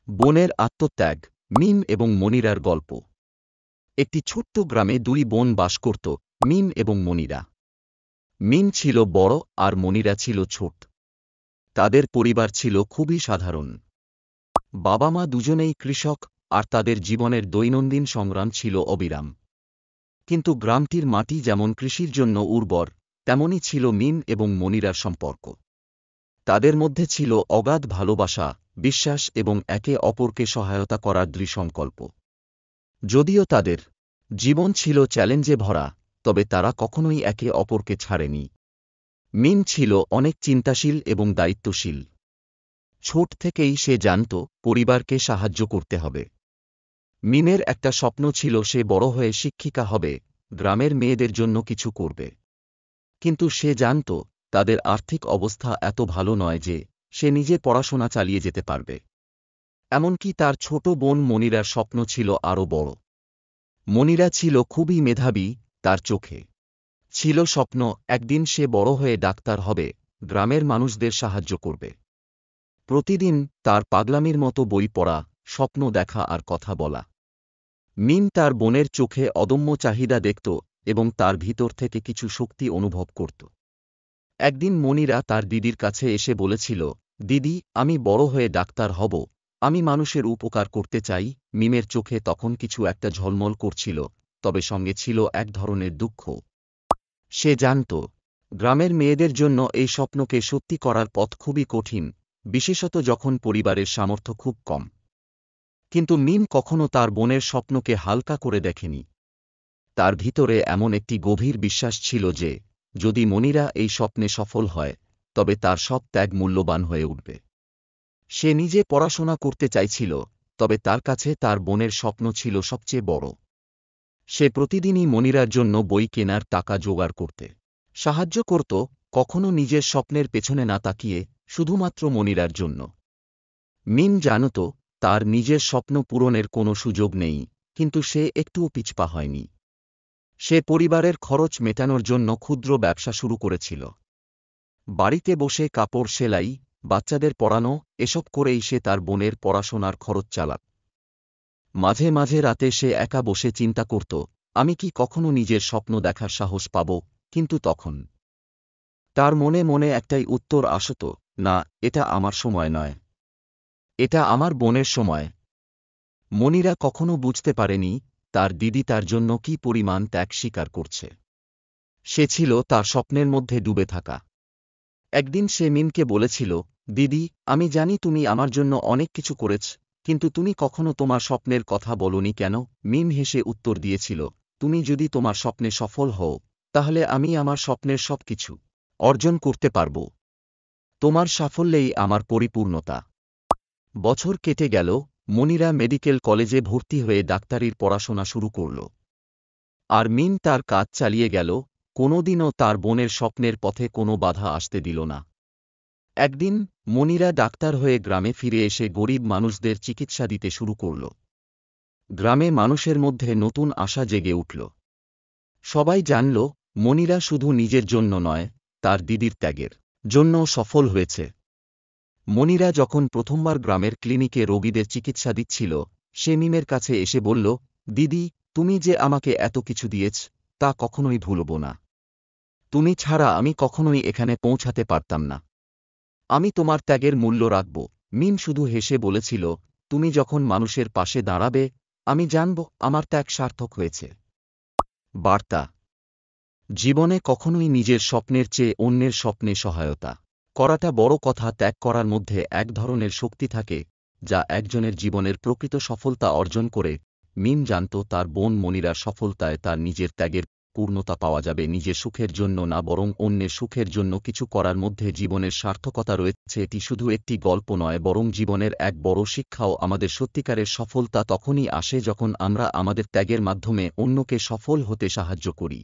বোনের আত্মত্যাগ, মিম এবং মনিরার গল্প। একটি ছোট্ট গ্রামে দুই বোন বাস করত, মিম এবং মনিরা। মিম ছিল বড় আর মনিরা ছিল ছোট। তাদের পরিবার ছিল খুবই সাধারণ। বাবা মা দুজনেই কৃষক, আর তাদের জীবনের দৈনন্দিন সংগ্রাম ছিল অবিরাম। কিন্তু গ্রামটির মাটি যেমন কৃষির জন্য উর্বর, তেমনই ছিল মিম এবং মনিরার সম্পর্ক। তাদের মধ্যে ছিল অগাধ ভালোবাসা, বিশ্বাস এবং একে অপরকে সহায়তা করার দৃঢ়সংকল্প। যদিও তাদের জীবন ছিল চ্যালেঞ্জে ভরা, তবে তারা কখনোই একে অপরকে ছাড়েনি। মিম ছিল অনেক চিন্তাশীল এবং দায়িত্বশীল। ছোট থেকেই সে জানত পরিবারকে সাহায্য করতে হবে। মিমের একটা স্বপ্ন ছিল সে বড় হয়ে শিক্ষিকা হবে, গ্রামের মেয়েদের জন্য কিছু করবে। কিন্তু সে জানত তাদের আর্থিক অবস্থা এত ভালো নয় যে সে নিজে পড়াশোনা চালিয়ে যেতে পারবে। এমনকি তার ছোট বোন মনিরার স্বপ্ন ছিল আরও বড়। মনিরা ছিল খুবই মেধাবী, তার চোখে ছিল স্বপ্ন একদিন সে বড় হয়ে ডাক্তার হবে, গ্রামের মানুষদের সাহায্য করবে। প্রতিদিন তার পাগলামির মতো বই পড়া, স্বপ্ন দেখা আর কথা বলা। মিম তার বোনের চোখে অদম্য চাহিদা দেখত এবং তার ভিতর থেকে কিছু শক্তি অনুভব করত। একদিন মনিরা তার দিদির কাছে এসে বলেছিল, দিদি, আমি বড় হয়ে ডাক্তার হব, আমি মানুষের উপকার করতে চাই। মিমের চোখে তখন কিছু একটা ঝলমল করছিল, তবে সঙ্গে ছিল এক ধরনের দুঃখ। সে জানত গ্রামের মেয়েদের জন্য এই স্বপ্নকে সত্যি করার পথ খুবই কঠিন, বিশেষত যখন পরিবারের সামর্থ্য খুব কম। কিন্তু মিম কখনো তার বোনের স্বপ্নকে হালকা করে দেখেনি। তার ভিতরে এমন একটি গভীর বিশ্বাস ছিল যে যদি মনিরা এই স্বপ্নে সফল হয়, তবে তার সব ত্যাগ মূল্যবান হয়ে উঠবে। সে নিজে পড়াশোনা করতে চাইছিল, তবে তার কাছে তার বোনের স্বপ্ন ছিল সবচেয়ে বড়। সে প্রতিদিনই মনিরার জন্য বই কেনার টাকা জোগাড় করতে সাহায্য করত, কখনো নিজের স্বপ্নের পেছনে না তাকিয়ে, শুধুমাত্র মনিরার জন্য। মিম জানত তার নিজের স্বপ্ন পূরণের কোনো সুযোগ নেই, কিন্তু সে একটুও পিছপা হয়নি। সে পরিবারের খরচ মেটানোর জন্য ক্ষুদ্র ব্যবসা শুরু করেছিল। বাড়িতে বসে কাপড় সেলাই, বাচ্চাদের পড়ানো, এসব করেই সে তার বোনের পড়াশোনার খরচ চালাত। মাঝে মাঝে রাতে সে একা বসে চিন্তা করত, আমি কি কখনো নিজের স্বপ্ন দেখার সাহস পাব? কিন্তু তখন তার মনে মনে একটাই উত্তর আসত, না, এটা আমার সময় নয়, এটা আমার বোনের সময়। মনিরা কখনো বুঝতে পারেনি তার দিদি তার জন্য কী পরিমাণ ত্যাগ স্বীকার করছে। সে ছিল তার স্বপ্নের মধ্যে ডুবে থাকা। একদিন সে মিমকে বলেছিল, দিদি, আমি জানি তুমি আমার জন্য অনেক কিছু করেছ, কিন্তু তুমি কখনো তোমার স্বপ্নের কথা বলনি কেন? মিম হেসে উত্তর দিয়েছিল, তুমি যদি তোমার স্বপ্নে সফল হও, তাহলে আমি আমার স্বপ্নের সব কিছু অর্জন করতে পারব। তোমার সাফল্যেই আমার পরিপূর্ণতা। বছর কেটে গেল, মনিরা মেডিকেল কলেজে ভর্তি হয়ে ডাক্তারির পড়াশোনা শুরু করল। আর মিম তার কাজ চালিয়ে গেল, কোনোদিনও তার বোনের স্বপ্নের পথে কোনো বাধা আসতে দিল না। একদিন মনিরা ডাক্তার হয়ে গ্রামে ফিরে এসে গরিব মানুষদের চিকিৎসা দিতে শুরু করল। গ্রামে মানুষের মধ্যে নতুন আশা জেগে উঠল। সবাই জানল মনিরা শুধু নিজের জন্য নয়, তার দিদির ত্যাগের জন্য সফল হয়েছে। মনিরা যখন প্রথমবার গ্রামের ক্লিনিকে রোগীদের চিকিৎসা দিচ্ছিল, সে মিমের কাছে এসে বলল, দিদি, তুমি যে আমাকে এত কিছু দিয়েছ, তা কখনোই ভুলব না। তুমি ছাড়া আমি কখনোই এখানে পৌঁছাতে পারতাম না। আমি তোমার ত্যাগের মূল্য রাখব। মিম শুধু হেসে বলেছিল, তুমি যখন মানুষের পাশে দাঁড়াবে, আমি জানব আমার ত্যাগ সার্থক হয়েছে। বার্তা: জীবনে কখনোই নিজের স্বপ্নের চেয়ে অন্যের স্বপ্নে সহায়তা করাটা বড় কথা। ত্যাগ করার মধ্যে এক ধরনের শক্তি থাকে, যা একজনের জীবনের প্রকৃত সফলতা অর্জন করে। মিম জানত তার বোন মনিরার সফলতায় তার নিজের ত্যাগের পূর্ণতা পাওয়া যাবে। নিজের সুখের জন্য না, বরং অন্যের সুখের জন্য কিছু করার মধ্যে জীবনের সার্থকতা রয়েছে। এটি শুধু একটি গল্প নয়, বরং জীবনের এক বড় শিক্ষাও। আমাদের সত্যিকারের সফলতা তখনই আসে যখন আমরা আমাদের ত্যাগের মাধ্যমে অন্যকে সফল হতে সাহায্য করি।